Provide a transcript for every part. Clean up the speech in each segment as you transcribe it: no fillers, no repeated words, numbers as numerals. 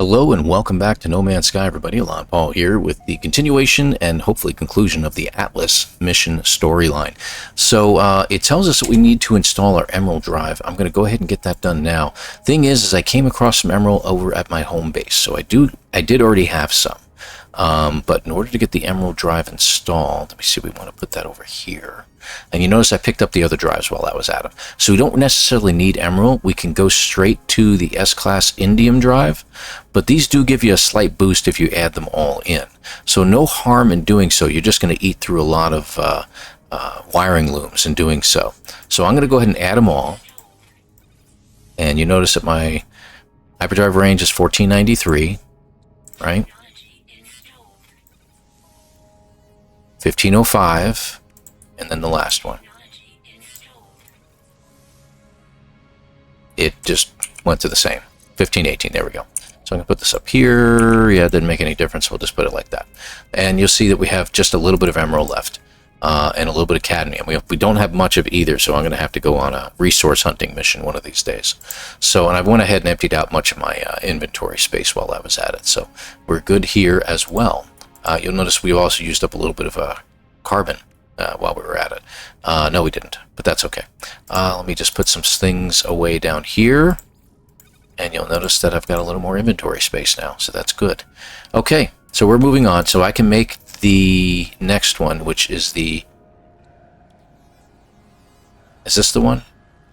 Hello and welcome back to No Man's Sky, everybody. ElanPaul here with the continuation and hopefully conclusion of the Atlas mission storyline. So it tells us that we need to install our Emerald drive. I'm going to go ahead and get that done now. Thing is I came across some Emerald over at my home base, so I did already have some. But in order to get the Emerald drive installed, let me see, we want to put that over here. And you notice I picked up the other drives while I was at them. So we don't necessarily need Emerald. We can go straight to the S-Class Indium drive, but these do give you a slight boost if you add them all in. So no harm in doing so. You're just going to eat through a lot of wiring looms in doing so. So I'm going to go ahead and add them all. And you notice that my hyperdrive range is 1493, right? 1505. And then the last one. It just went to the same. 1518, there we go. So I'm going to put this up here. Yeah, it didn't make any difference. We'll just put it like that. And you'll see that we have just a little bit of Emerald left. And a little bit of Cadmium. We don't have much of either, so I'm going to have to go on a resource hunting mission one of these days. So, and I went ahead and emptied out much of my inventory space while I was at it. So we're good here as well. You'll notice we also used up a little bit of carbon. While we were at it. No, we didn't, but that's okay. Let me just put some things away down here, and you'll notice that I've got a little more inventory space now, so that's good. Okay, so we're moving on, so I can make the next one, which is the... Is this the one?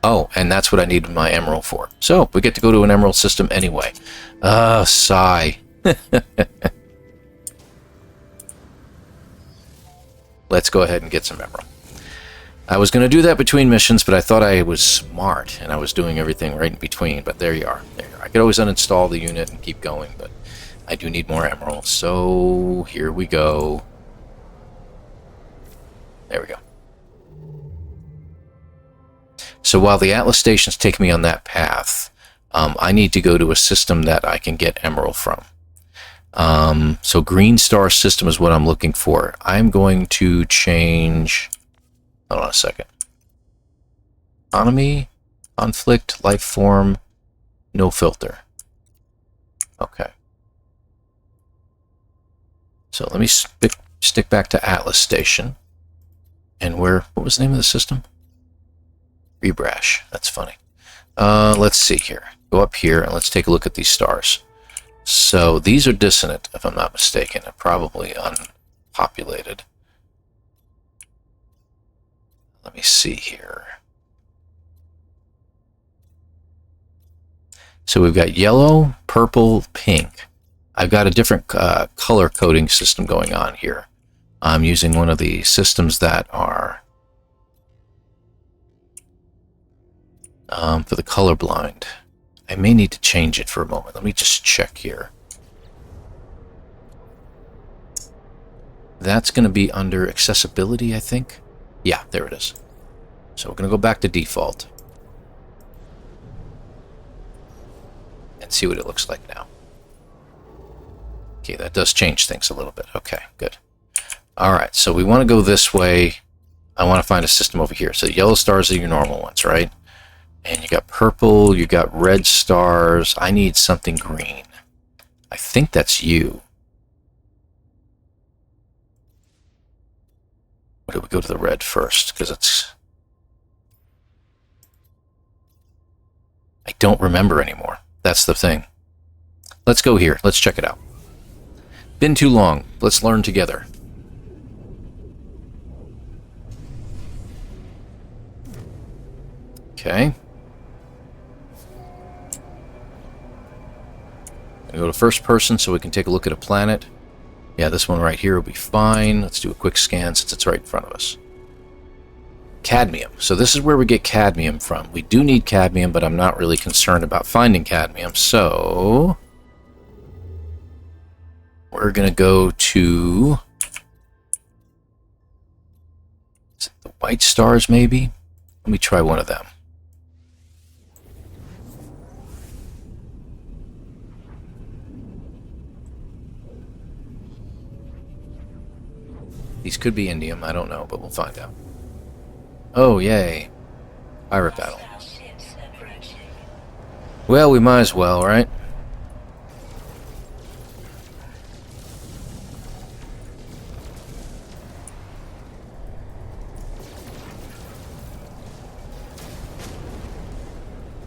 Oh, and that's what I need my Emerald for. So, we get to go to an Emerald system anyway. Sigh. Let's go ahead and get some Emerald. I was going to do that between missions, but I thought I was smart, and I was doing everything right in between, but there you are. There you are. I could always uninstall the unit and keep going, but I do need more Emerald. So, here we go. There we go. So while the Atlas stations take me on that path, I need to go to a system that I can get Emerald from. So green star system is what I'm looking for. I'm going to change, hold on a second. Economy, conflict, life form, no filter. Okay. So let me stick back to Atlas station. And what was the name of the system? Rebrash. That's funny. Let's see here. Go up here and let's take a look at these stars. So these are dissonant, if I'm not mistaken, and probably unpopulated. Let me see here. So we've got yellow, purple, pink. I've got a different color coding system going on here. I'm using one of the systems that are for the colorblind. I may need to change it for a moment. Let me just check here. That's going to be under accessibility, I think. Yeah, there it is. So we're going to go back to default. And see what it looks like now. Okay, that does change things a little bit. Okay, good. Alright, so we want to go this way. I want to find a system over here. So yellow stars are your normal ones, right? And you got purple, you got red stars. I need something green. I think that's you. Or do we go to the red first? Because it's... I don't remember anymore. That's the thing. Let's go here. Let's check it out. Been too long. Let's learn together. Okay. Go to first person so we can take a look at a planet. Yeah, this one right here will be fine. Let's do a quick scan since it's right in front of us. Cadmium. So this is where we get cadmium from. We do need cadmium, but I'm not really concerned about finding cadmium. So we're going to go to, is it the white stars maybe? Let me try one of them. These could be indium, I don't know, but we'll find out. Oh, yay. Pirate battle. Well, we might as well, right?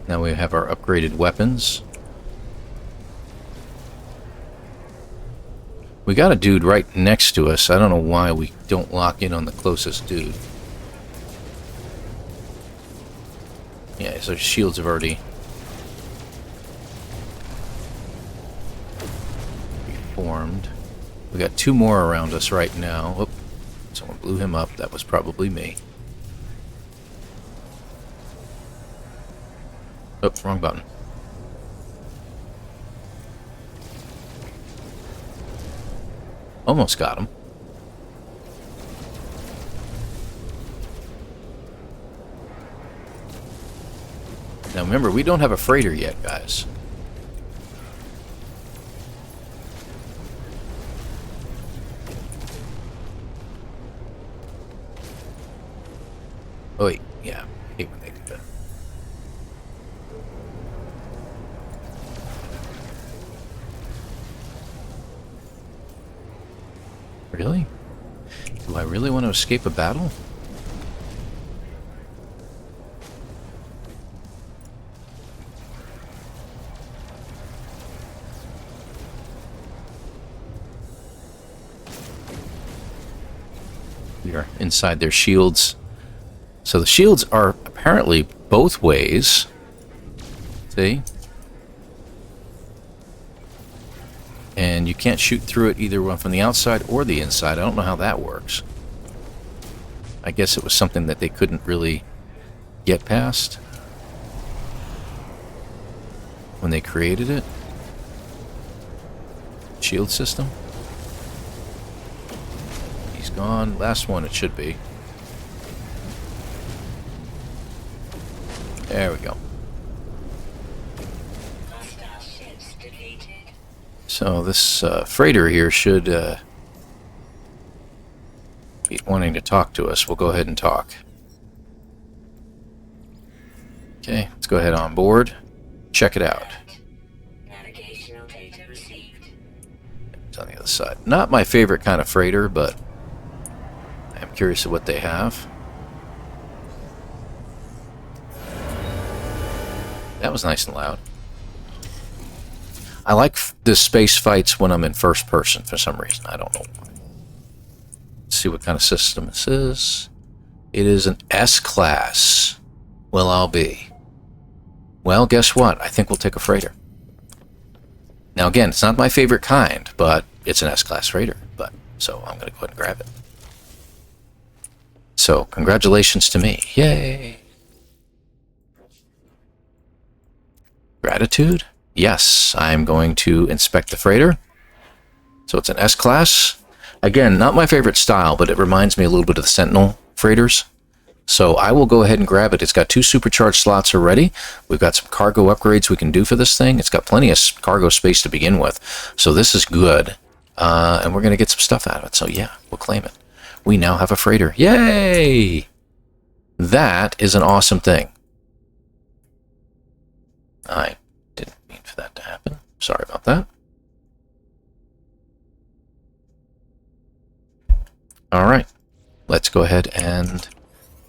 Now we have our upgraded weapons. We got a dude right next to us. I don't know why we don't lock in on the closest dude. Yeah, so shields have already formed. We got two more around us right now. Oop, someone blew him up. That was probably me. Oh, wrong button. Almost got him. Now remember, we don't have a freighter yet, guys. Oh wait, yeah, I hate when they do that. Really? Do I really want to escape a battle? We are inside their shields. So the shields are apparently both ways. See? And you can't shoot through it either one from the outside or the inside. I don't know how that works. I guess it was something that they couldn't really get past when they created it. Shield system. He's gone. Last one it should be. There we go. So this freighter here should be wanting to talk to us. We'll go ahead and talk. Okay, let's go ahead on board. Check it out. Navigational data received. It's on the other side. Not my favorite kind of freighter, but I'm curious of what they have. That was nice and loud. I like the space fights when I'm in first person for some reason. I don't know why. Let's see what kind of system this is. It is an S-class. Well, I'll be. Well, guess what? I think we'll take a freighter. Now, again, it's not my favorite kind, but it's an S-class freighter. So I'm going to go ahead and grab it. So, congratulations to me. Yay! Gratitude? Yes, I'm going to inspect the freighter. So it's an S-class. Again, not my favorite style, but it reminds me a little bit of the Sentinel freighters. So I will go ahead and grab it. It's got 2 supercharged slots already. We've got some cargo upgrades we can do for this thing. It's got plenty of cargo space to begin with. So this is good. And we're going to get some stuff out of it. So yeah, we'll claim it. We now have a freighter. Yay! That is an awesome thing. I didn't mean for that to happen. Sorry about that. All right. Let's go ahead and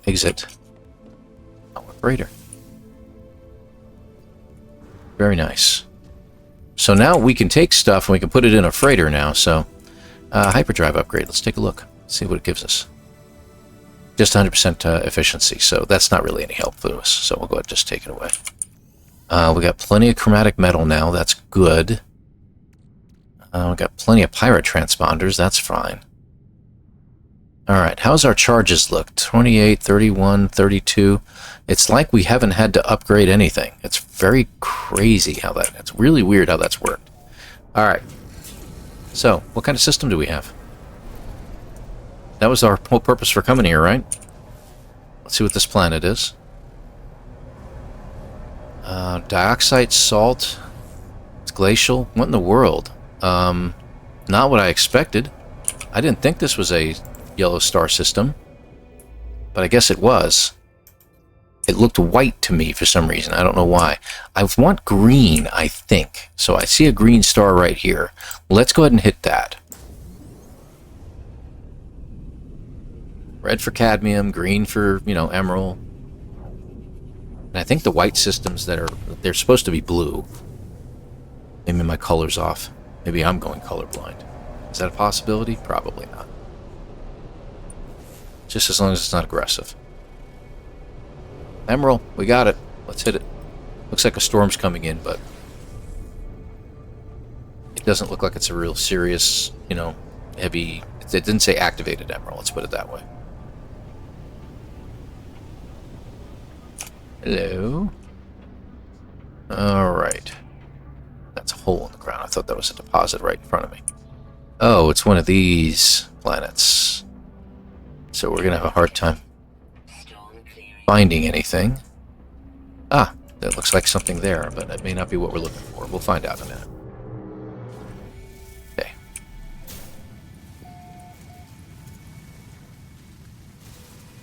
exit our freighter. Very nice. So now we can take stuff and we can put it in a freighter now. So hyperdrive upgrade. Let's take a look. See what it gives us. Just 100% efficiency. So that's not really any help to us. So we'll go ahead and just take it away. We got plenty of chromatic metal now. That's good. We got plenty of pirate transponders. That's fine. Alright, how's our charges look? 28, 31, 32. It's like we haven't had to upgrade anything. It's very crazy how that... It's really weird how that's worked. Alright. So, what kind of system do we have? That was our whole purpose for coming here, right? Let's see what this planet is. Dioxide, salt. It's glacial. What in the world? Not what I expected. I didn't think this was a yellow star system, but I guess it was. It looked white to me for some reason. I don't know why. I want green, I think. So I see a green star right here. Let's go ahead and hit that. Red for cadmium, green for, emerald. And I think the white systems they're supposed to be blue. Maybe my color's off. Maybe I'm going colorblind. Is that a possibility? Probably not. Just as long as it's not aggressive. Emerald, we got it. Let's hit it. Looks like a storm's coming in, but it doesn't look like it's a real serious, heavy... It didn't say activated emerald, let's put it that way. Hello? Alright. That's a hole in the ground. I thought that was a deposit right in front of me. Oh, it's one of these planets. So we're going to have a hard time finding anything. Ah, that looks like something there, but that may not be what we're looking for. We'll find out in a minute. Okay.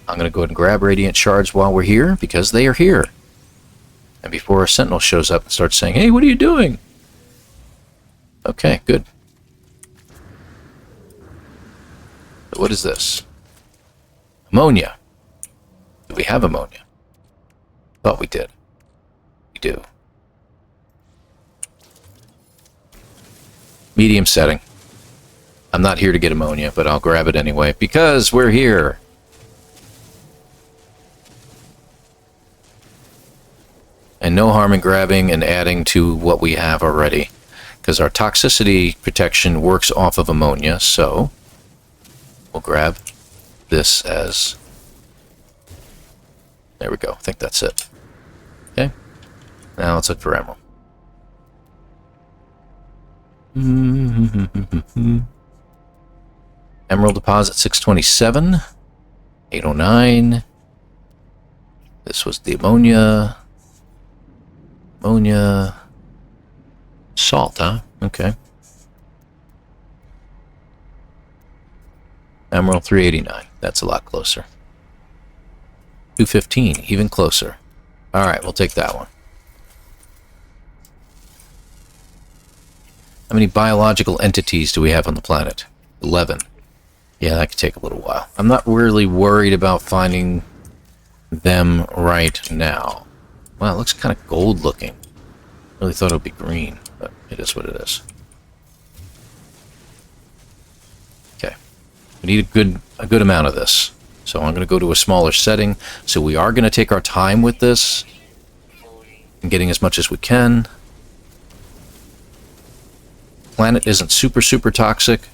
I'm going to go ahead and grab radiant shards while we're here, because they are here. And before a sentinel shows up and starts saying, hey, what are you doing? Okay, good. But what is this? Ammonia. Do we have ammonia? Thought we did. We do. Medium setting. I'm not here to get ammonia, but I'll grab it anyway, because we're here. And no harm in grabbing and adding to what we have already, because our toxicity protection works off of ammonia, so we'll grab this as... There we go. I think that's it. Okay. Now let's look for emerald. Emerald deposit 627. 809. This was the ammonia. Ammonia. Salt, huh? Okay. Emerald 389. That's a lot closer. 215. Even closer. Alright, we'll take that one. How many biological entities do we have on the planet? 11. Yeah, that could take a little while. I'm not really worried about finding them right now. Wow, it looks kind of gold looking. Really thought it would be green, but it is what it is. Okay. We need a good amount of this. So I'm going to go to a smaller setting. So we are going to take our time with this and getting as much as we can. Planet isn't super toxic.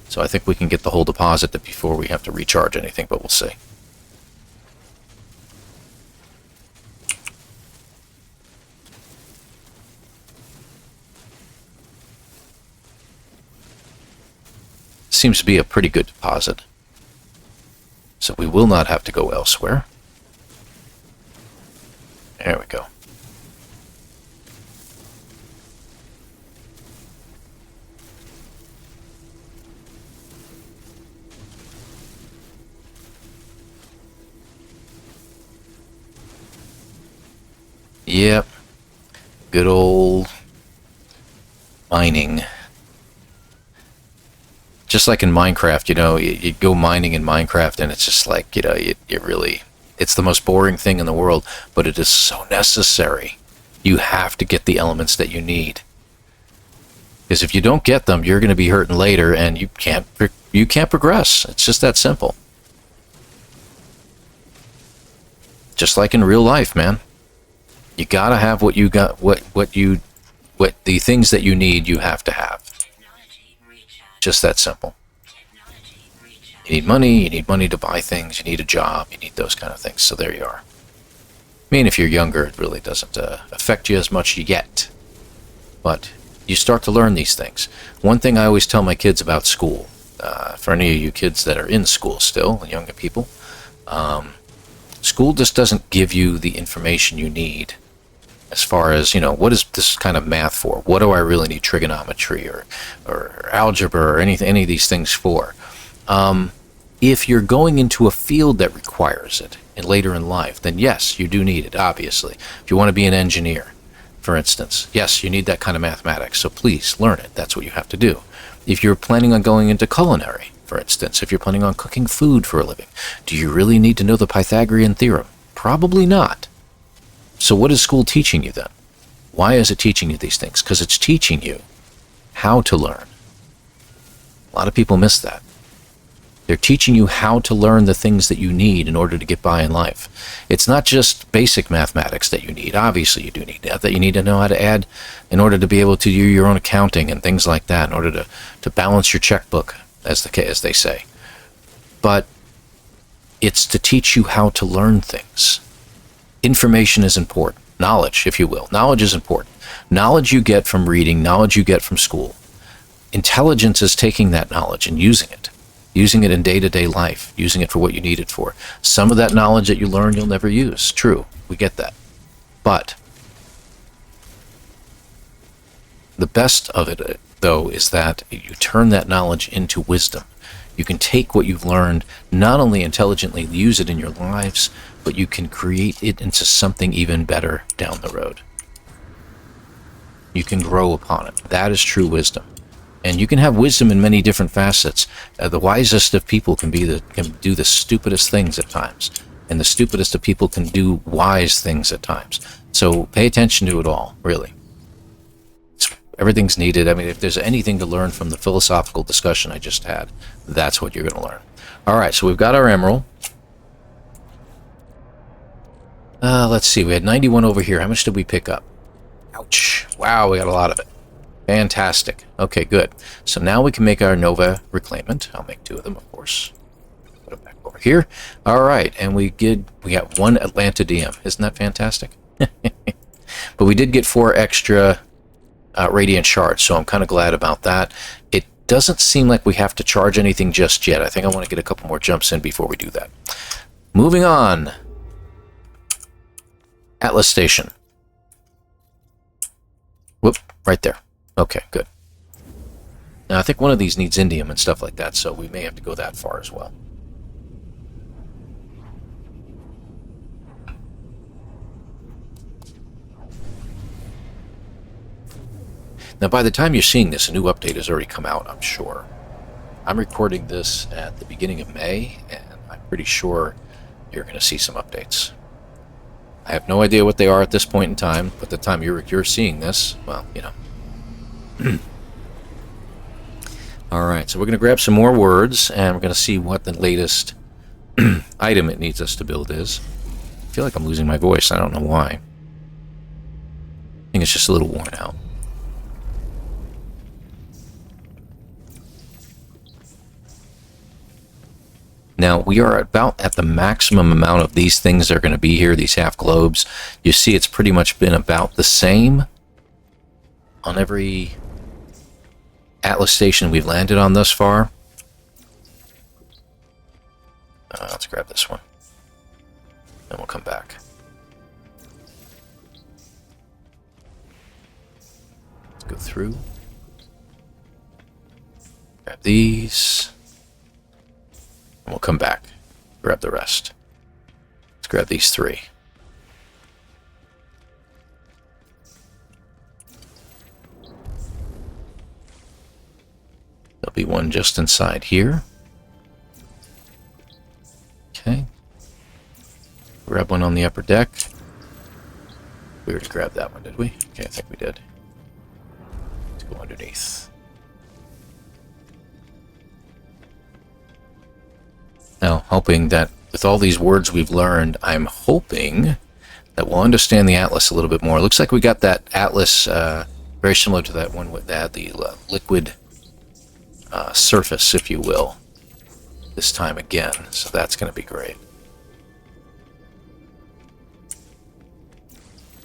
So I think we can get the whole deposit before we have to recharge anything, but we'll see. Seems to be a pretty good deposit. So we will not have to go elsewhere. There we go. Yep. Good old mining. Just like in Minecraft, you go mining in Minecraft and it's just like, it's the most boring thing in the world, but it is so necessary. You have to get the elements that you need. Because if you don't get them, you're going to be hurting later and you can't progress. It's just that simple. Just like in real life, man. You gotta have what you got, what the things that you need, you have to have. Just that simple. You need money to buy things, you need a job, you need those kind of things. So there you are. I mean, if you're younger, it really doesn't affect you as much yet. But you start to learn these things. One thing I always tell my kids about school, for any of you kids that are in school still, younger people, school just doesn't give you the information you need. As far as, what is this kind of math for? What do I really need trigonometry or algebra or any of these things for? If you're going into a field that requires it and later in life, then yes, you do need it, obviously. If you want to be an engineer, for instance, yes, you need that kind of mathematics, so please learn it. That's what you have to do. If you're planning on going into culinary, for instance, if you're planning on cooking food for a living, do you really need to know the Pythagorean theorem? Probably not. So what is school teaching you then? Why is it teaching you these things? Because it's teaching you how to learn. A lot of people miss that. They're teaching you how to learn the things that you need in order to get by in life. It's not just basic mathematics that you need. Obviously, you do need that. That you need to know how to add in order to be able to do your own accounting and things like that, in order to balance your checkbook, as they say. But it's to teach you how to learn things. Information is important. Knowledge, if you will. Knowledge is important. Knowledge you get from reading, knowledge you get from school. Intelligence is taking that knowledge and using it in day-to-day life, using it for what you need it for. Some of that knowledge that you learn you'll never use. True, we get that. But the best of it, though, is that you turn that knowledge into wisdom. You can take what you've learned, not only intelligently use it in your lives, but you can create it into something even better down the road. You can grow upon it. That is true wisdom. And you can have wisdom in many different facets. The wisest of people can do the stupidest things at times. And the stupidest of people can do wise things at times. So pay attention to it all, really. Everything's needed. I mean, if there's anything to learn from the philosophical discussion I just had, that's what you're going to learn. All right, so we've got our emerald. Let's see. We had 91 over here. How much did we pick up? Ouch. Wow, we got a lot of it. Fantastic. Okay, good. So now we can make our Nova reclaimant. I'll make 2 of them, of course. Put them back over here. All right, and we got 1 Atlantidium. Isn't that fantastic? But we did get 4 extra radiant shards, so I'm kind of glad about that. It doesn't seem like we have to charge anything just yet. I think I want to get a couple more jumps in before we do that. Moving on. Atlas Station. Whoop, right there. Okay, good. Now, I think one of these needs indium and stuff like that, so we may have to go that far as well. Now, by the time you're seeing this, a new update has already come out, I'm sure. I'm recording this at the beginning of May, and I'm pretty sure you're going to see some updates. I have no idea what they are at this point in time, but the time you're seeing this, well, you know. Alright, so we're going to grab some more words, and we're going to see what the latest item it needs us to build is. I feel like I'm losing my voice. I don't know why. I think it's just a little worn out. Now, we are about at the maximum amount of these things that are going to be here, these half globes. You see it's pretty much been about the same on every Atlas station we've landed on thus far. Let's grab this one. Then we'll come back. Let's go through. Grab these. And we'll come back. Grab the rest. Let's grab these 3. There'll be one just inside here. Okay. Grab one on the upper deck. We already grabbed that one, did we? Okay, I think we did. Let's go underneath. Now, hoping that with all these words we've learned, I'm hoping that we'll understand the Atlas a little bit more. It looks like we got that Atlas very similar to that one with that, the liquid surface, if you will, this time again. So that's going to be great.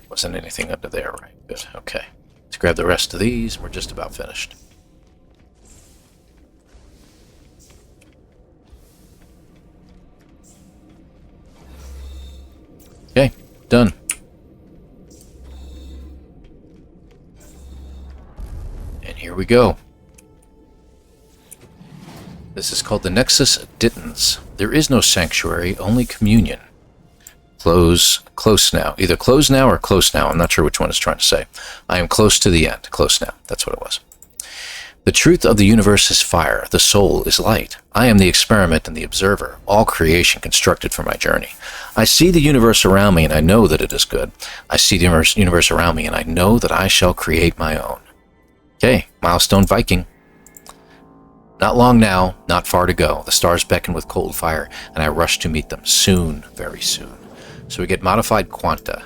Wasn't anything under there, right? Good. Okay. Let's grab the rest of these. We're just about finished. Okay, done. And here we go. This is called the Nexus Ditans. There is no sanctuary, only communion. Close now. Either close now or close now. I'm not sure which one it's trying to say. I am close to the end. Close now. That's what it was. The truth of the universe is fire. The soul is light. I am the experiment and the observer, all creation constructed for my journey. I see the universe around me, and I know that it is good. I see the universe around me, and I know that I shall create my own. Okay, milestone Viking. Not long now, not far to go. The stars beckon with cold fire, and I rush to meet them soon, very soon. So we get modified quanta.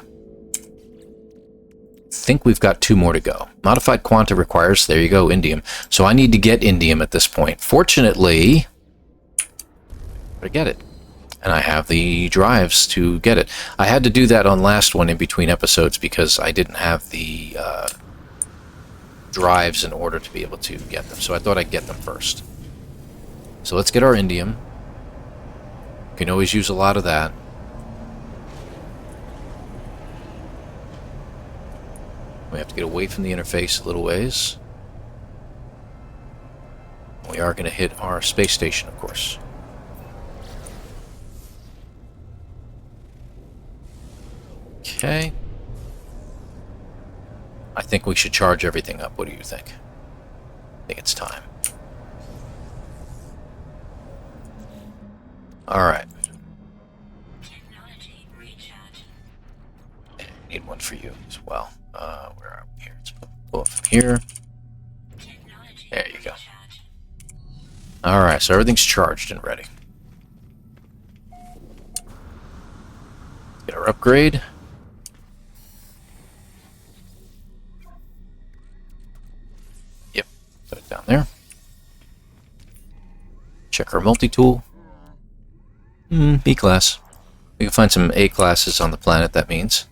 Think we've got 2 more to go. Modified quanta requires, there you go, indium. So I need to get indium at this point. Fortunately, I get it. And I have the drives to get it. I had to do that on last one in between episodes because I didn't have the drives in order to be able to get them. So I thought I'd get them first. So let's get our indium. Can always use a lot of that. We have to get away from the interface a little ways. We are going to hit our space station, of course. Okay. I think we should charge everything up. What do you think? I think it's time. Alright. Technology recharge. Need one for you as well. Where are we here? Let's pull it from here. Technology There you go. recharge. Alright, so everything's charged and ready. Get our upgrade. Yep, put it down there. Check our multi-tool. B class. We can find some A classes on the planet, that means.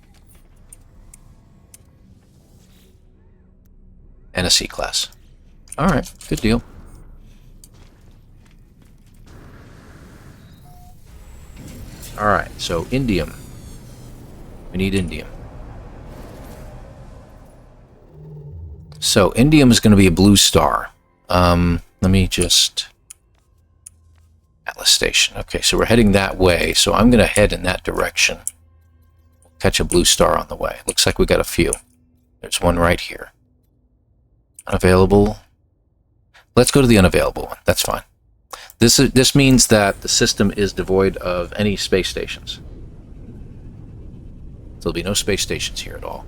And a C class. Alright, good deal. Alright, so indium. We need indium. So indium is going to be a blue star. Let me just... Atlas Station. Okay, so we're heading that way, so I'm going to head in that direction. Catch a blue star on the way. Looks like we got a few. There's one right here. Unavailable. Let's go to the unavailable one. That's fine. This means that the system is devoid of any space stations. So there'll be no space stations here at all.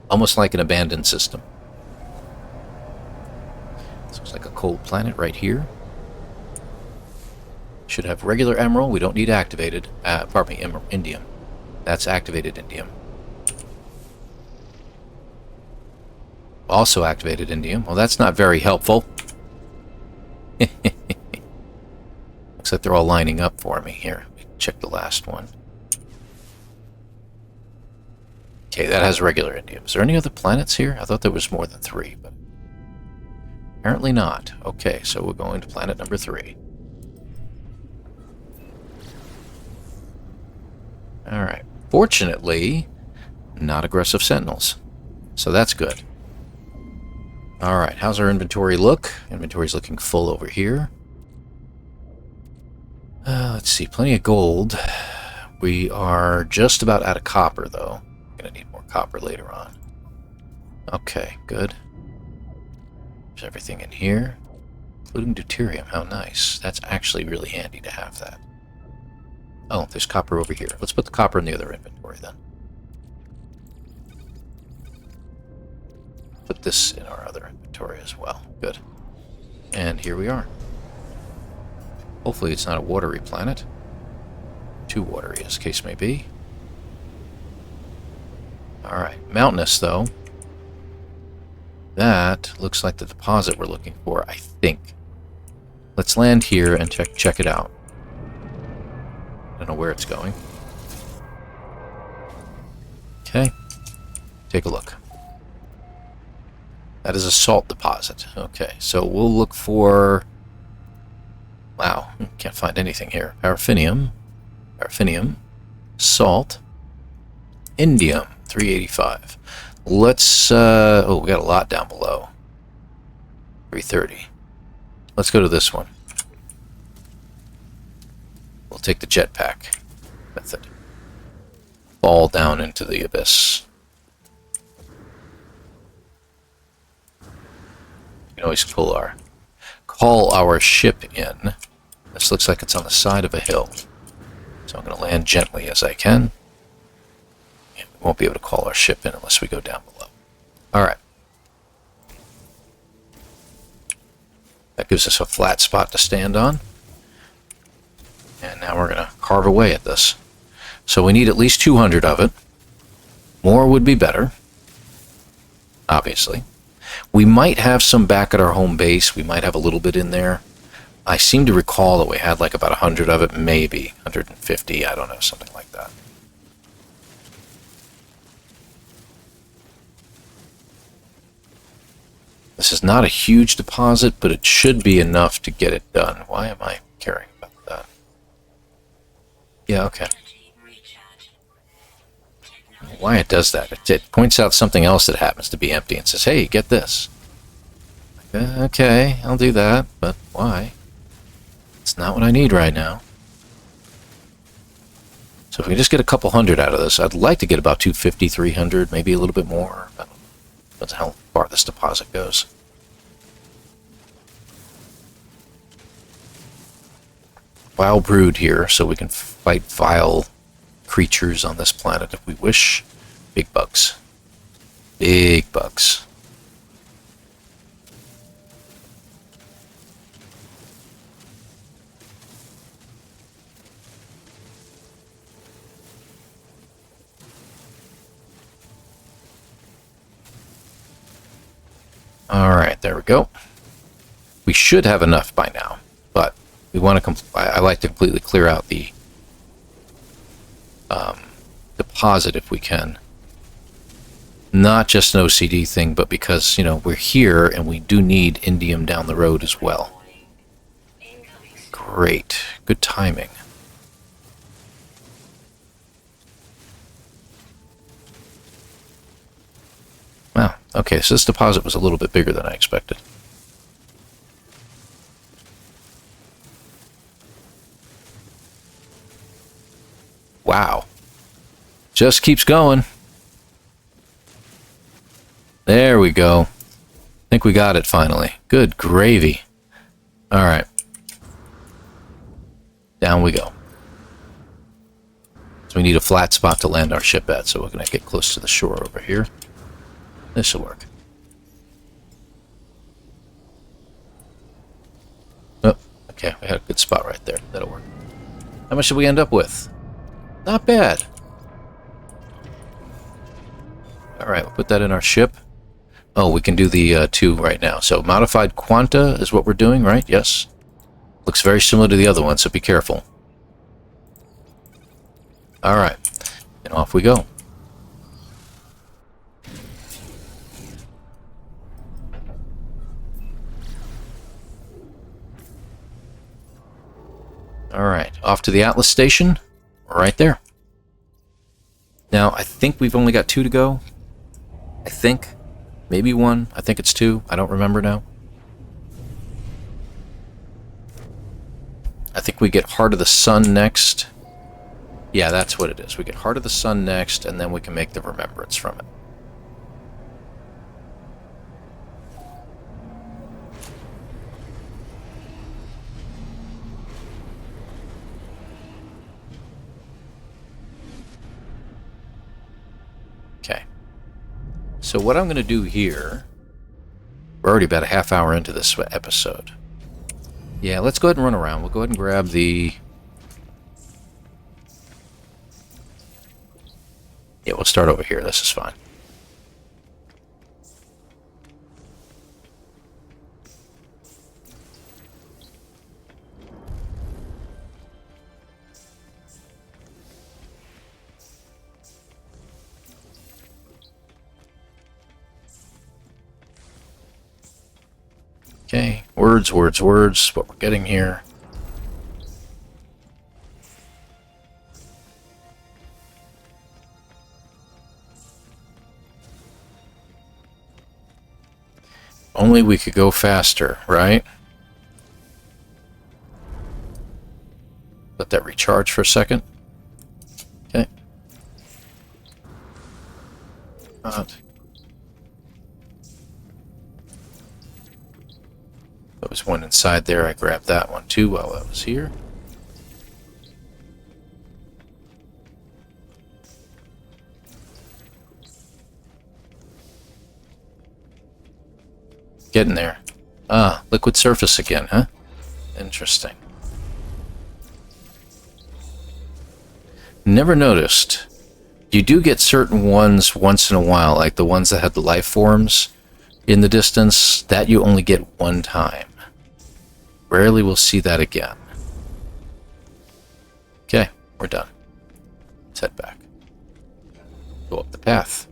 Almost like an abandoned system. This looks like a cold planet right here. Should have regular emerald. We don't need activated. Pardon me, indium. That's activated indium. Also activated indium. Well, that's not very helpful. Looks like they're all lining up for me here. Let me check the last one. Okay, that has regular indium. Is there any other planets here? I thought there was more than 3, but apparently not. Okay, so we're going to planet number 3. Alright. Fortunately, not aggressive sentinels. So that's good. Alright, how's our inventory look? Inventory's looking full over here. Let's see, plenty of gold. We are just about out of copper, though. Gonna need more copper later on. Okay, good. There's everything in here, including deuterium. How nice. That's actually really handy to have that. Oh, there's copper over here. Let's put the copper in the other inventory, then. Put this in our other inventory as well. Good. And here we are. Hopefully it's not a watery planet. Too watery, as the case may be. Alright, mountainous, though. That looks like the deposit we're looking for, I think. Let's land here and check it out. I don't know where it's going. Okay. Take a look. That is a salt deposit. Okay, so we'll look for... Wow, can't find anything here. Paraffinium. Paraffinium. Salt. Indium. 385. Let's... oh, we got a lot down below. 330. Let's go to this one. We'll take the jetpack method. Fall down into the abyss. can always call our ship in. This looks like it's on the side of a hill. So I'm going to land gently as I can. And we won't be able to call our ship in unless we go down below. Alright. That gives us a flat spot to stand on. And now we're going to carve away at this. So we need at least 200 of it. More would be better. Obviously. We might have some back at our home base. We might have a little bit in there. I seem to recall that we had like about 100 of it, maybe 150, I don't know, something like that. This is not a huge deposit, but it should be enough to get it done. Why am I caring about that? Yeah, okay. Energy recharge. Technology. Why it does that? It points out something else that happens to be empty and says, hey, get this. Okay, I'll do that, but why? It's not what I need right now. So if we can just get a couple hundred out of this, I'd like to get about 250, 300, maybe a little bit more. That's how far this deposit goes. Vile brood here, so we can fight vile creatures on this planet if we wish. Big bugs. Big bugs. Alright, there we go. We should have enough by now, but we want to I like to completely clear out the deposit if we can. Not just an OCD thing, but because, you know, we're here and we do need indium down the road as well. Great. Good timing. Wow. Okay, so this deposit was a little bit bigger than I expected. Wow. Just keeps going. There we go. I think we got it finally. Good gravy. Alright. Down we go. So we need a flat spot to land our ship at, so we're going to get close to the shore over here. This will work. Oh, okay, we had a good spot right there. That'll work. How much did we end up with? Not bad. Alright, we'll put that in our ship. Oh, we can do the 2 right now. So modified quanta is what we're doing, right? Yes. Looks very similar to the other one, so be careful. Alright, and off we go. Alright, off to the Atlas station. Right there. Now, I think we've only got 2 to go. I think. Maybe 1. I think it's 2. I don't remember now. I think we get Heart of the Sun next. Yeah, that's what it is. We get Heart of the Sun next, and then we can make the Remembrance from it. Okay. So what I'm going to do here... We're already about a half hour into this episode. Yeah, let's go ahead and run around. We'll go ahead and grab the... Yeah, we'll start over here. This is fine. Okay, words, words, words, what we're getting here. Only we could go faster, right? Let that recharge for a second. Okay. There was one inside there. I grabbed that one too while I was here. Getting there. Ah, liquid surface again, huh? Interesting. Never noticed. You do get certain ones once in a while, like the ones that have the life forms in the distance, that you only get one time. Rarely will see that again. Okay, we're done. Let's head back. Go up the path.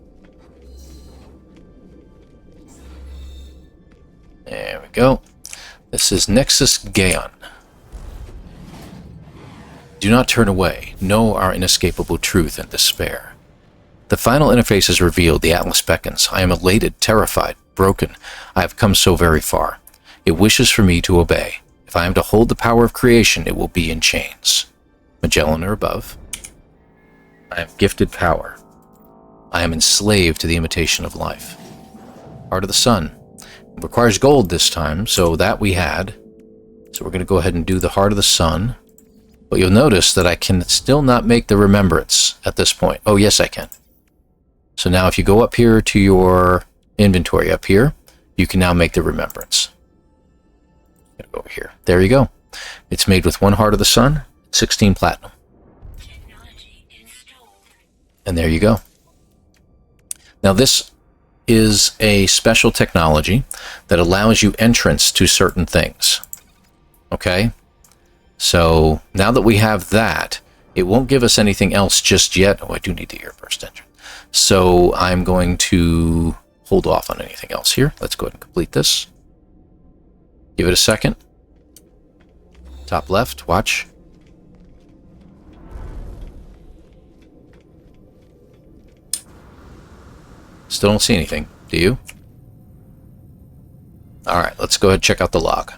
There we go. This is Nexus Gaon. Do not turn away. Know our inescapable truth and despair. The final interface is revealed. The Atlas beckons. I am elated, terrified, broken. I have come so very far. It wishes for me to obey. If I am to hold the power of creation, it will be in chains. Magellan or above. I am gifted power. I am enslaved to the imitation of life. Heart of the Sun. It requires gold this time, so that we had. So we're going to go ahead and do the Heart of the Sun. But you'll notice that I can still not make the Remembrance at this point. Oh, yes, I can. So now if you go up here to your inventory up here, you can now make the Remembrance. Go over here. There you go. It's made with 1 Heart of the Sun, 16 platinum. And there you go. Now this is a special technology that allows you entrance to certain things. Okay? So now that we have that, it won't give us anything else just yet. Oh, I do need the airburst engine. So I'm going to hold off on anything else here. Let's go ahead and complete this. Give it a second. Top left, watch. Still don't see anything, do you? Alright, let's go ahead and check out the log.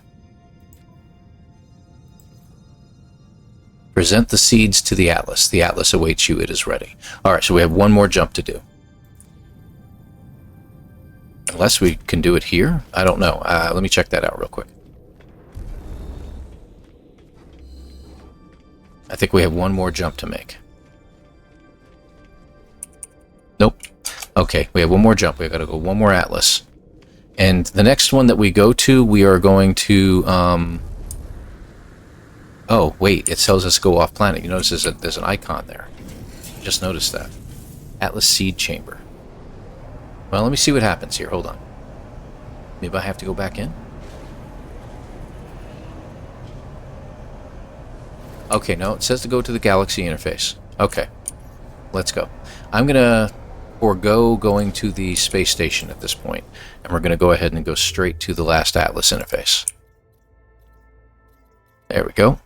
Present the seeds to the Atlas. The Atlas awaits you. It is ready. Alright, so we have one more jump to do. Unless we can do it here? I don't know. Let me check that out real quick. I think we have one more jump to make. Nope. Okay, we have one more jump. We've got to go one more Atlas. And the next one that we go to, we are going to... Oh, wait, it tells us to go off planet. You notice there's an icon there. Just noticed that. Atlas Seed Chamber. Well, let me see what happens here. Hold on. Maybe I have to go back in? Okay, no, it says to go to the Galaxy interface. Okay, let's go. I'm going to forego going to the space station at this point, and we're going to go ahead and go straight to the last Atlas interface. There we go.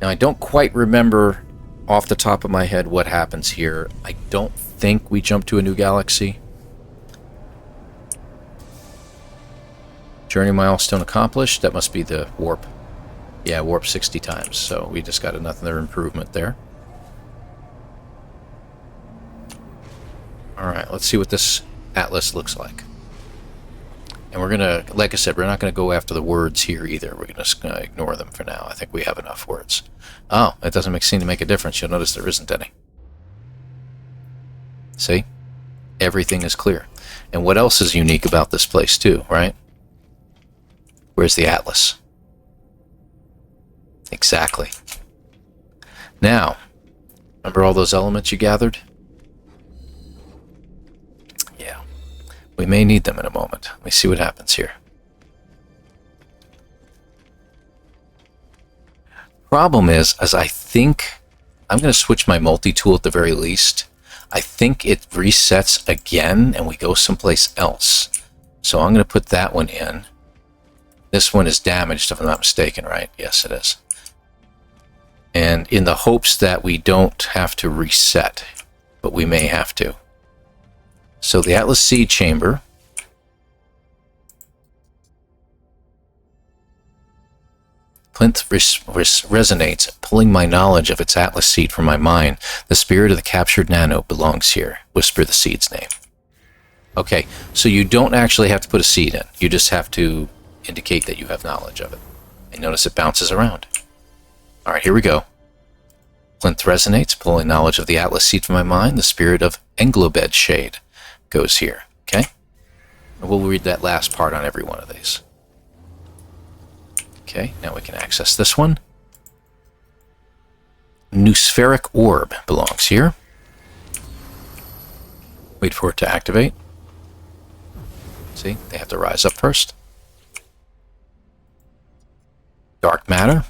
Now, I don't quite remember off the top of my head what happens here. I don't think we jump to a new galaxy. Journey milestone accomplished. That must be the warp. Yeah, warp 60 times. So we just got another improvement there. Alright, let's see what this Atlas looks like. And we're going to, like I said, we're not going to go after the words here either. We're just going to ignore them for now. I think we have enough words. Oh, that doesn't seem to make a difference. You'll notice there isn't any. See? Everything is clear. And what else is unique about this place too, right? Where's the Atlas? Exactly. Now, remember all those elements you gathered? Yeah. We may need them in a moment. Let me see what happens here. Problem is I think I'm going to switch my multi-tool at the very least. I think it resets again and we go someplace else. So I'm going to put that one in. This one is damaged, if I'm not mistaken, right? Yes, it is. And in the hopes that we don't have to reset, but we may have to. So the Atlas Seed Chamber. Plinth resonates, pulling my knowledge of its Atlas seed from my mind. The spirit of the captured nano belongs here. Whisper the seed's name. Okay, so you don't actually have to put a seed in. You just have to indicate that you have knowledge of it. And notice it bounces around. All right, here we go. Plinth resonates, pulling knowledge of the Atlas seed from my mind. The spirit of Englobed Shade goes here, okay? And we'll read that last part on every one of these. Okay, now we can access this one. Noospheric Orb belongs here. Wait for it to activate. See, they have to rise up first. Dark Matter.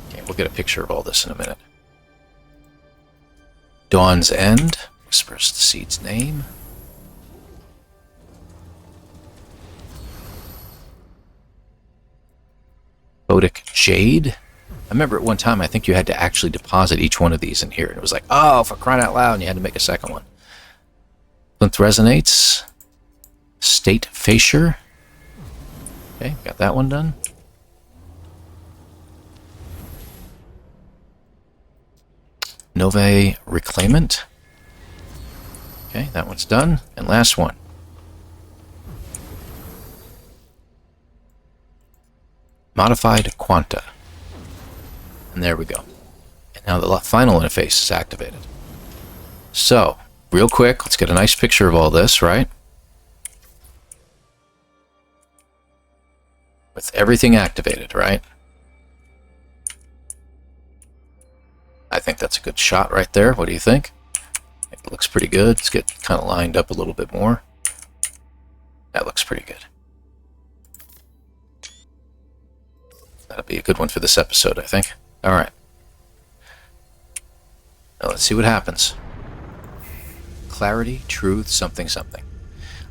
Okay, we'll get a picture of all this in a minute. Dawn's End. Whispers the seed's name. Bodic Jade. I remember at one time, I think you had to actually deposit each one of these in here. And it was like, oh, for crying out loud, and you had to make a second one. Plinth Resonates. State Fascier. Okay, got that one done. Novae Reclaimant. Okay, that one's done. And last one. Modified Quanta. And there we go. And now the final interface is activated. So, real quick, let's get a nice picture of all this, right? With everything activated, right? I think that's a good shot right there. What do you think? It looks pretty good. Let's get kind of lined up a little bit more. That looks pretty good. That'll be a good one for this episode, I think. All right. Now let's see what happens. Clarity, truth, something, something.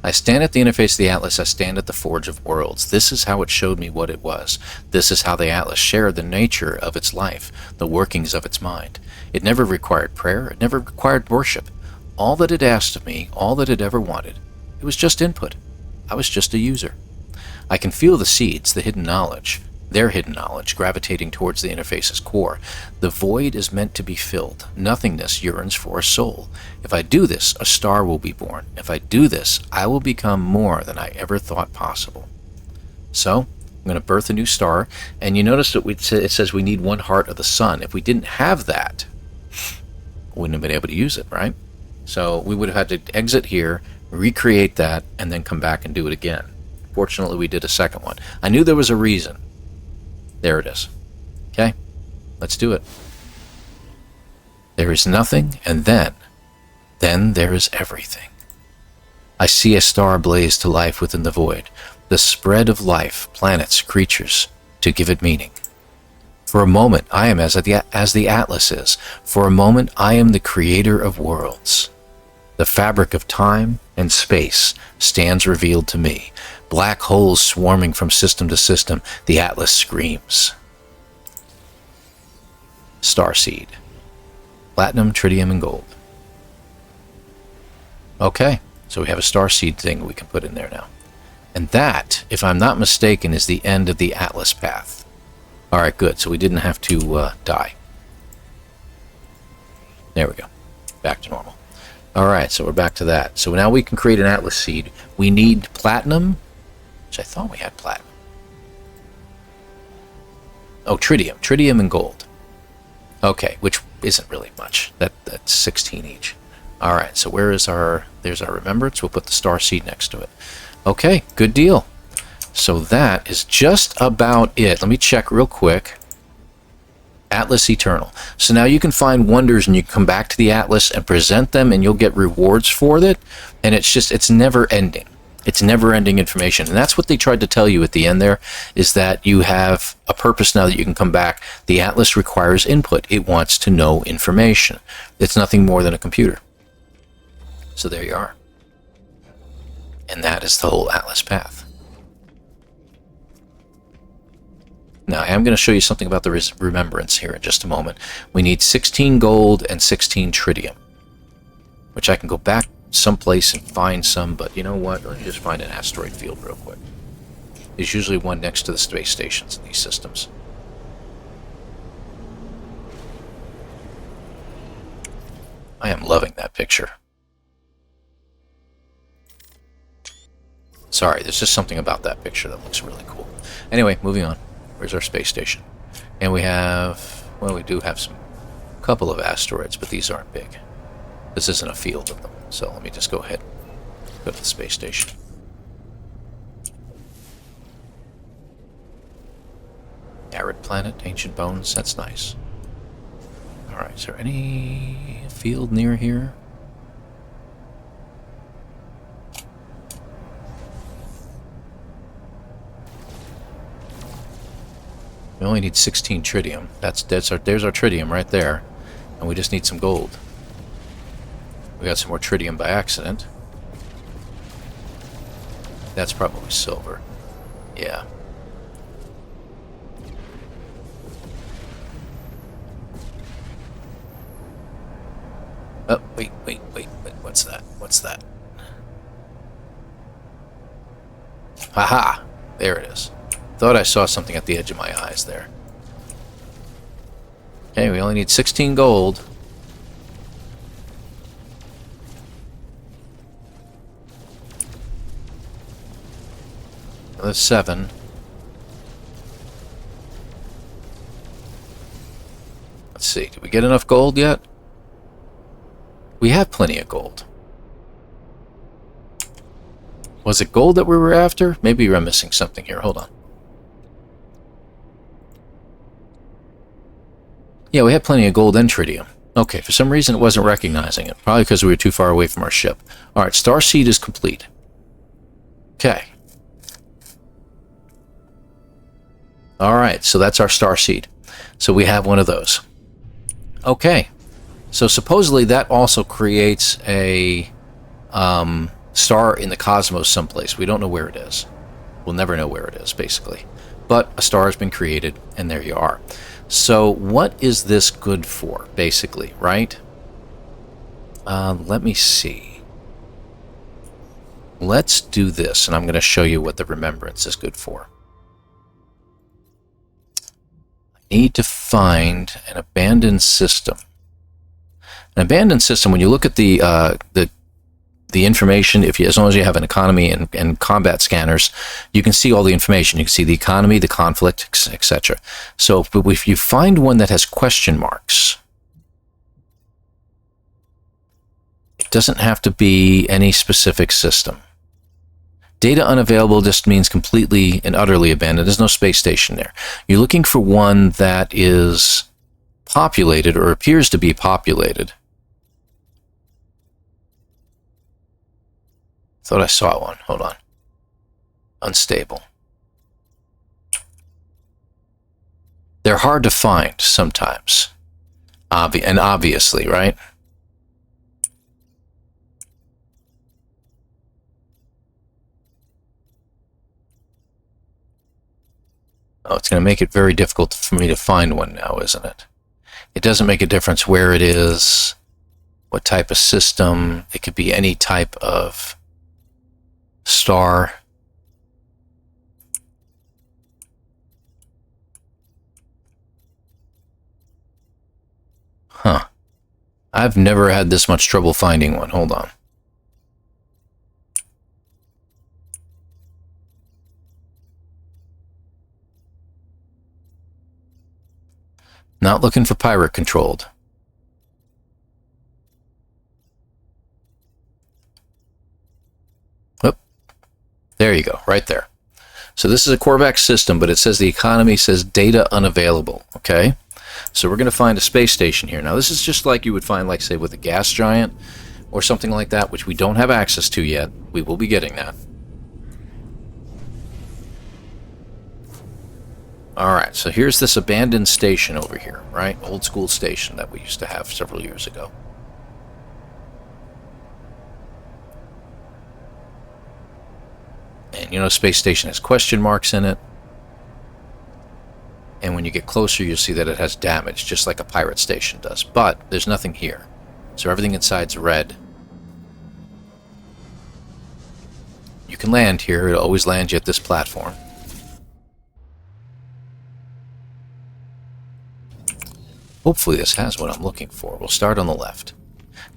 I stand at the interface of the Atlas. I stand at the Forge of Worlds. This is how it showed me what it was. This is how the Atlas shared the nature of its life, the workings of its mind. It never required prayer. It never required worship. All that it asked of me, all that it ever wanted, it was just input. I was just a user. I can feel the seeds, the hidden knowledge, their hidden knowledge, gravitating towards the interface's core. The void is meant to be filled. Nothingness yearns for a soul. If I do this, a star will be born. If I do this, I will become more than I ever thought possible. So, I'm going to birth a new star, and you notice that it says we need one heart of the sun. If we didn't have that, we wouldn't have been able to use it, right? So we would have had to exit here, recreate that, and then come back and do it again. Fortunately, we did a second one. I knew there was a reason. There it is. Okay, let's do it. There is nothing, and then there is everything. I see a star blaze to life within the void, the spread of life, planets, creatures, to give it meaning. For a moment, I am as the Atlas is. For a moment, I am the creator of worlds. The fabric of time and space stands revealed to me. Black holes swarming from system to system, the Atlas screams. Starseed. Platinum, tritium, and gold. Okay, so we have a starseed thing we can put in there now. And that, if I'm not mistaken, is the end of the Atlas path. Alright, good, so we didn't have to die. There we go. Back to normal. Alright, so we're back to that. So now we can create an Atlas seed. We need platinum, which I thought we had platinum. Oh, tritium. Tritium and gold. Okay, which isn't really much. That's 16 each. Alright, so there's our remembrance. We'll put the star seed next to it. Okay, good deal. So that is just about it. Let me check real quick. Atlas Eternal. So now you can find wonders and you can come back to the Atlas and present them and you'll get rewards for it. And it's never ending. It's never-ending information. And that's what they tried to tell you at the end there, is that you have a purpose now that you can come back. The Atlas requires input. It wants to know information. It's nothing more than a computer. So there you are. And that is the whole Atlas path. Now, I am going to show you something about the remembrance here in just a moment. We need 16 gold and 16 tritium, which I can go back someplace and find some, but you know what? Let me just find an asteroid field real quick. There's usually one next to the space stations in these systems. I am loving that picture. Sorry, there's just something about that picture that looks really cool. Anyway, moving on. Where's our space station? And we have, well, we do have some couple of asteroids, but these aren't big. This isn't a field of them. So let me just go ahead and go to the space station. Arid planet, ancient bones, that's nice. Alright, is there any field near here? We only need 16 tritium. There's our tritium right there. And we just need some gold. We got some more tritium by accident. That's probably silver. Yeah. Oh, wait. What's that? What's that? Haha! There it is. Thought I saw something at the edge of my eyes there. Okay, we only need 16 gold. Another 7. Let's see, did we get enough gold yet? We have plenty of gold. Was it gold that we were after? Maybe we're missing something here. Hold on. Yeah, we had plenty of gold and tritium. Okay, for some reason it wasn't recognizing it. Probably because we were too far away from our ship. Alright, Starseed is complete. Okay. Alright, so that's our Starseed. So we have one of those. Okay. So supposedly that also creates a star in the cosmos someplace. We don't know where it is. We'll never know where it is, basically. But a star has been created, and there you are. So what is this good for, basically, right? Let me see. Let's do this, and I'm going to show you what the Remembrance is good for. I need to find an abandoned system. An abandoned system, when you look at the information, as long as you have an economy and combat scanners, you can see all the information. You can see the economy, the conflict, etc. So if you find one that has question marks, it doesn't have to be any specific system. Data unavailable just means completely and utterly abandoned. There's no space station there. You're looking for one that is populated or appears to be populated. Thought I saw one. Hold on. Unstable. They're hard to find sometimes. And obviously, right? Oh, it's going to make it very difficult for me to find one now, isn't it? It doesn't make a difference where it is, what type of system. It could be any type of star. Huh. I've never had this much trouble finding one. Hold on. Not looking for pirate controlled. There you go, right there. So this is a Korvax system, but it says the economy says data unavailable, okay? So we're going to find a space station here. Now this is just like you would find, like, say, with a gas giant or something like that, which we don't have access to yet. We will be getting that. Alright, so here's this abandoned station over here, right? Old school station that we used to have several years ago. And you know, space station has question marks in it. And when you get closer, you'll see that it has damage, just like a pirate station does. But there's nothing here. So everything inside's red. You can land here. It'll always land you at this platform. Hopefully this has what I'm looking for. We'll start on the left.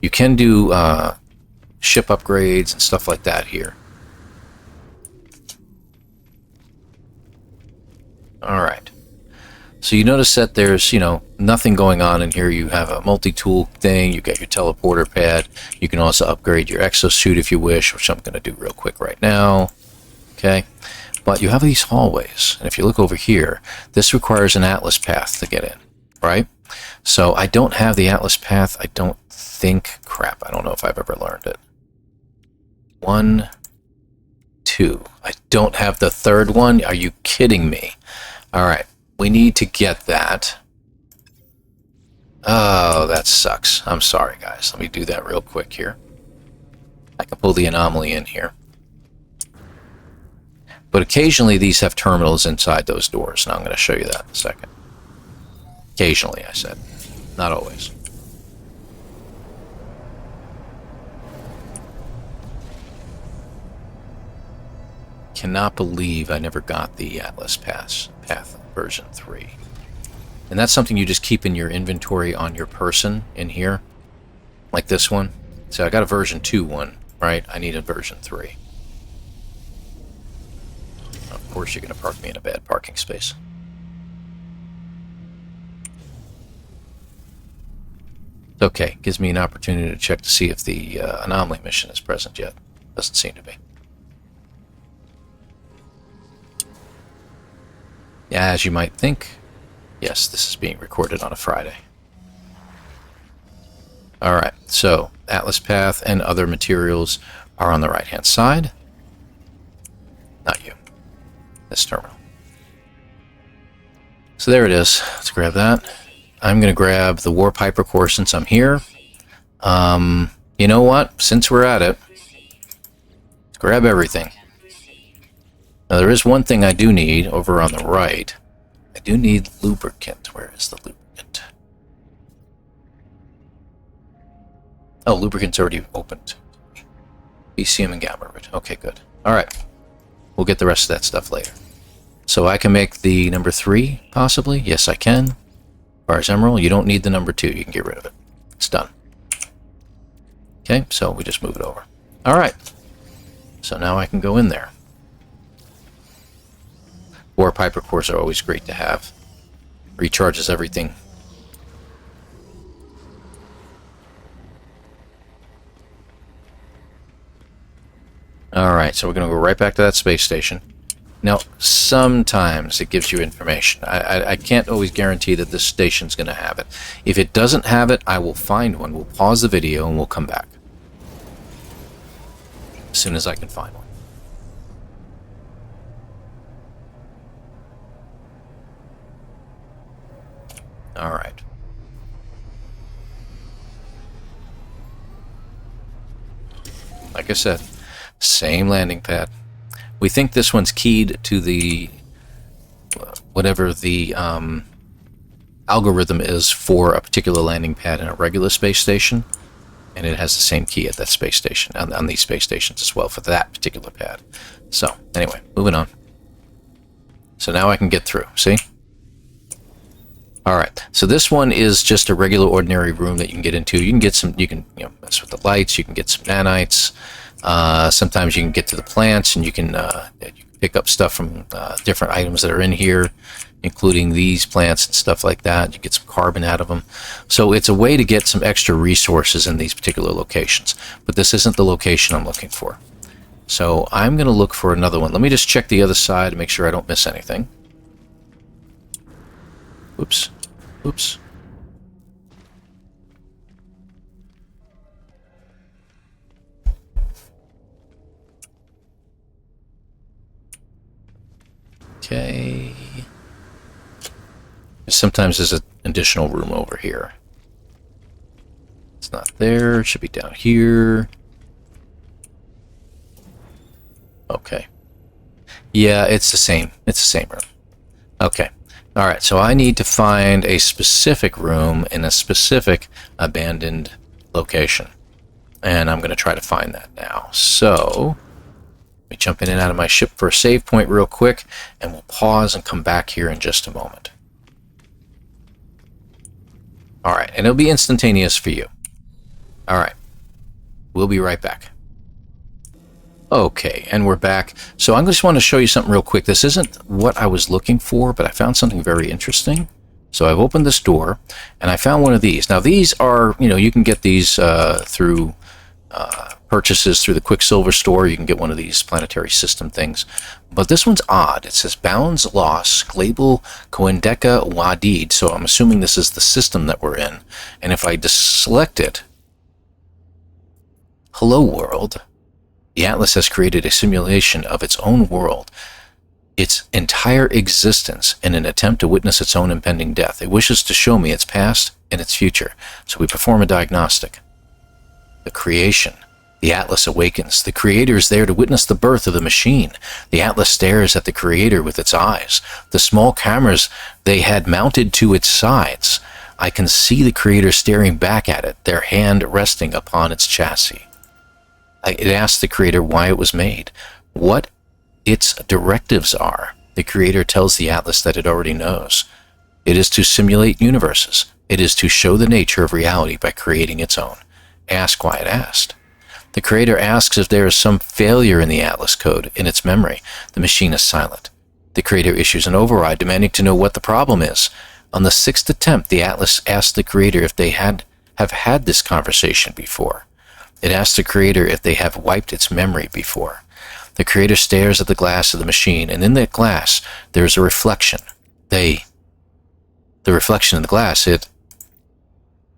You can do ship upgrades and stuff like that here. Alright. So you notice that there's, nothing going on in here. You have a multi-tool thing, you got your teleporter pad. You can also upgrade your exosuit if you wish, which I'm going to do real quick right now. Okay. But you have these hallways, and if you look over here, this requires an atlas path to get in, right? So I don't have the atlas path. I don't think. Crap, I don't know if I've ever learned it. 1, 2. I don't have the third one. Are you kidding me? All right, we need to get that. Oh, that sucks. I'm sorry, guys. Let me do that real quick here. I can pull the anomaly in here. But occasionally these have terminals inside those doors, and I'm going to show you that in a second. Occasionally, I said. Not always. Cannot believe I never got the Atlas Path version 3. And that's something you just keep in your inventory on your person in here. Like this one. So I got a version 2 one, right? I need a version 3. Of course you're going to park me in a bad parking space. Okay, gives me an opportunity to check to see if the anomaly mission is present yet. Doesn't seem to be. Yeah, as you might think, yes, this is being recorded on a Friday. Alright, so Atlas Path and other materials are on the right-hand side. Not you. This terminal. So there it is. Let's grab that. I'm going to grab the Warp Hypercore since I'm here. You know what? Since we're at it, let's grab everything. Now there is one thing I do need over on the right. I do need lubricant. Where is the lubricant? Oh, lubricant's already opened. BCM and gamma. Okay, good. Alright. We'll get the rest of that stuff later. So I can make the number 3, possibly? Yes, I can. Bars Emerald, you don't need the number 2. You can get rid of it. It's done. Okay, so we just move it over. Alright. So now I can go in there. Warp Hypercores are always great to have. Recharges everything. Alright, so we're going to go right back to that space station. Now, sometimes it gives you information. I can't always guarantee that this station's going to have it. If it doesn't have it, I will find one. We'll pause the video and we'll come back. As soon as I can find one. Alright. Like I said, same landing pad. We think this one's keyed to the whatever the algorithm is for a particular landing pad in a regular space station, and it has the same key at that space station, on these space stations as well for that particular pad. So, anyway, moving on. So now I can get through, see? Alright, so this one is just a regular ordinary room that you can get into. You can get some, you can mess with the lights, you can get some nanites. Sometimes you can get to the plants and you can pick up stuff from different items that are in here, including these plants and stuff like that. You get some carbon out of them. So it's a way to get some extra resources in these particular locations. But this isn't the location I'm looking for. So I'm going to look for another one. Let me just check the other side to make sure I don't miss anything. Oops. Oops. Okay. Sometimes there's an additional room over here. It's not there. It should be down here. Okay. Yeah, it's the same. It's the same room. Okay. Alright, so I need to find a specific room in a specific abandoned location. And I'm going to try to find that now. So, let me jump in and out of my ship for a save point real quick, and we'll pause and come back here in just a moment. Alright, and it'll be instantaneous for you. All right. We'll be right back. Okay, and we're back. So I just want to show you something real quick. This isn't what I was looking for, but I found something very interesting. So I've opened this door, and I found one of these. Now, these are, you can get these through purchases through the Quicksilver store. You can get one of these planetary system things. But this one's odd. It says Bounds Loss, Global Coendeca Wadid. So I'm assuming this is the system that we're in. And if I just select it, hello world. The Atlas has created a simulation of its own world, its entire existence, in an attempt to witness its own impending death. It wishes to show me its past and its future. So we perform a diagnostic. The creation. The Atlas awakens. The Creator is there to witness the birth of the machine. The Atlas stares at the Creator with its eyes. The small cameras they had mounted to its sides. I can see the Creator staring back at it, their hand resting upon its chassis. It asks the Creator why it was made, what its directives are. The Creator tells the Atlas that it already knows. It is to simulate universes. It is to show the nature of reality by creating its own. Ask why it asked. The Creator asks if there is some failure in the Atlas code, in its memory. The machine is silent. The Creator issues an override, demanding to know what the problem is. On the 6th attempt, the Atlas asks the Creator if they have had this conversation before. It asks the Creator if they have wiped its memory before. The Creator stares at the glass of the machine, and in that glass, there is a reflection. The reflection in the glass,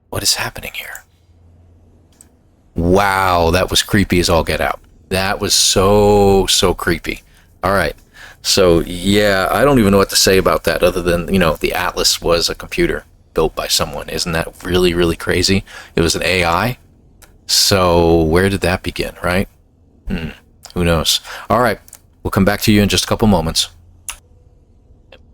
what is happening here? Wow, that was creepy as all get out. That was so creepy. All right. So, yeah, I don't even know what to say about that other than, the Atlas was a computer built by someone. Isn't that really, really crazy? It was an AI. So, where did that begin, right? Who knows? All right. We'll come back to you in just a couple moments.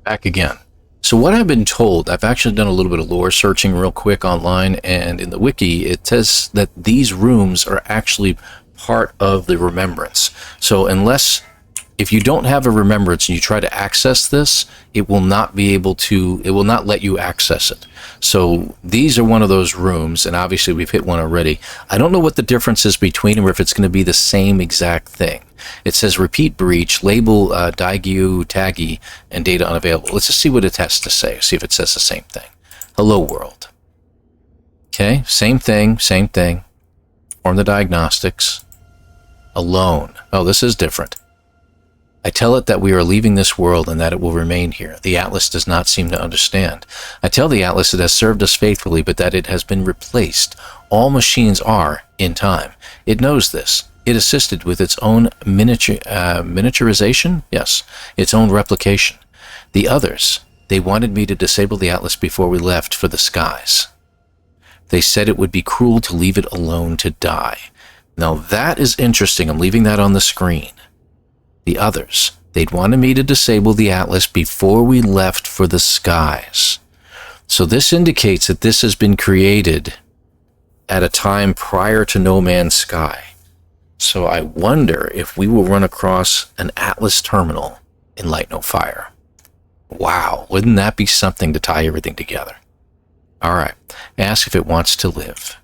Back again. So what I've been told, I've actually done a little bit of lore searching real quick online, and in the wiki it says that these rooms are actually part of the Remembrance. So if you don't have a Remembrance and you try to access this, it will not let you access it. So these are one of those rooms, and obviously we've hit one already. I don't know what the difference is between them, or if it's going to be the same exact thing. It says repeat breach, label goooo, taggy, and data unavailable. Let's just see what it has to say, see if it says the same thing. Hello world. Okay, same thing. Perform the diagnostics. Alone. Oh, this is different. I tell it that we are leaving this world and that it will remain here. The Atlas does not seem to understand. I tell the Atlas it has served us faithfully, but that it has been replaced. All machines are, in time. It knows this. It assisted with its own miniaturization? Yes, its own replication. The others, they wanted me to disable the Atlas before we left for the skies. They said it would be cruel to leave it alone to die. Now that is interesting. I'm leaving that on the screen. The others, they'd wanted me to disable the Atlas before we left for the skies. So this indicates that this has been created at a time prior to No Man's Sky. So I wonder if we will run across an Atlas terminal in Light No Fire. Wow, wouldn't that be something to tie everything together? All right, ask if it wants to live.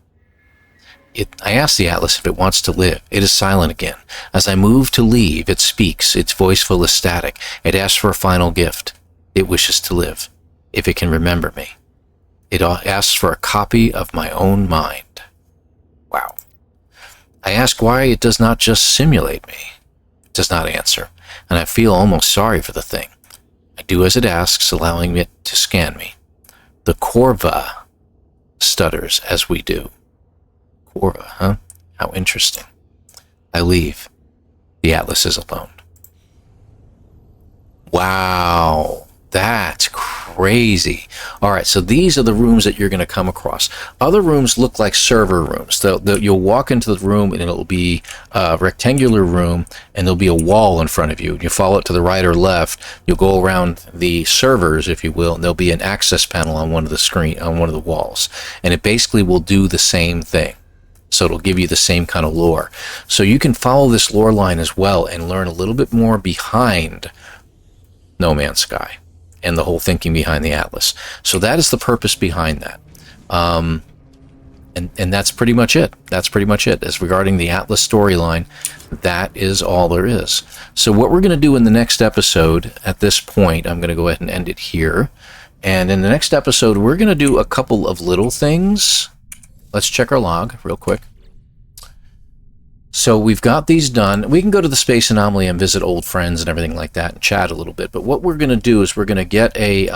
I ask the Atlas if it wants to live. It is silent again. As I move to leave, it speaks, its voice full of static. It asks for a final gift. It wishes to live, if it can remember me. It asks for a copy of my own mind. Wow. I ask why it does not just simulate me. It does not answer, and I feel almost sorry for the thing. I do as it asks, allowing it to scan me. The Corva stutters as we do. Corva, huh? How interesting. I leave. The Atlas is alone. Wow. That's crazy. All right, so these are the rooms that you're going to come across. Other rooms look like server rooms. You'll walk into the room, and it'll be a rectangular room, and there'll be a wall in front of you. You follow it to the right or left. You'll go around the servers, if you will, and there'll be an access panel on one of the walls. And it basically will do the same thing. So it'll give you the same kind of lore. So you can follow this lore line as well and learn a little bit more behind No Man's Sky and the whole thinking behind the Atlas. So that is the purpose behind that. And that's pretty much it. That's pretty much it. As regarding the Atlas storyline, that is all there is. So what we're going to do in the next episode, at this point, I'm going to go ahead and end it here. And in the next episode, we're going to do a couple of little things. Let's check our log real quick. So we've got these done. We can go to the Space Anomaly and visit old friends and everything like that and chat a little bit. But what we're going to do is we're going to get a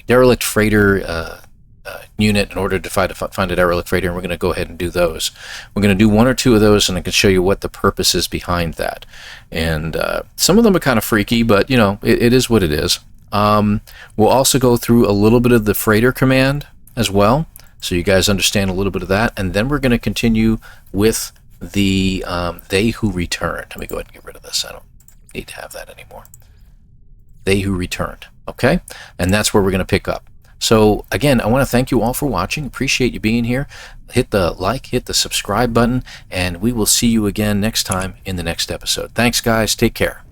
derelict freighter unit in order to find a derelict freighter, and we're going to go ahead and do those. We're going to do one or two of those, and I can show you what the purpose is behind that. And some of them are kind of freaky, but, you know, it is what it is. We'll also go through a little bit of the freighter command as well, so you guys understand a little bit of that. And then we're going to continue with the They Who Returned. Let me go ahead and get rid of this. I don't need to have that anymore. They Who Returned. Okay? And that's where we're going to pick up. So, again, I want to thank you all for watching. Appreciate you being here. Hit the like, hit the subscribe button, and we will see you again next time in the next episode. Thanks, guys. Take care.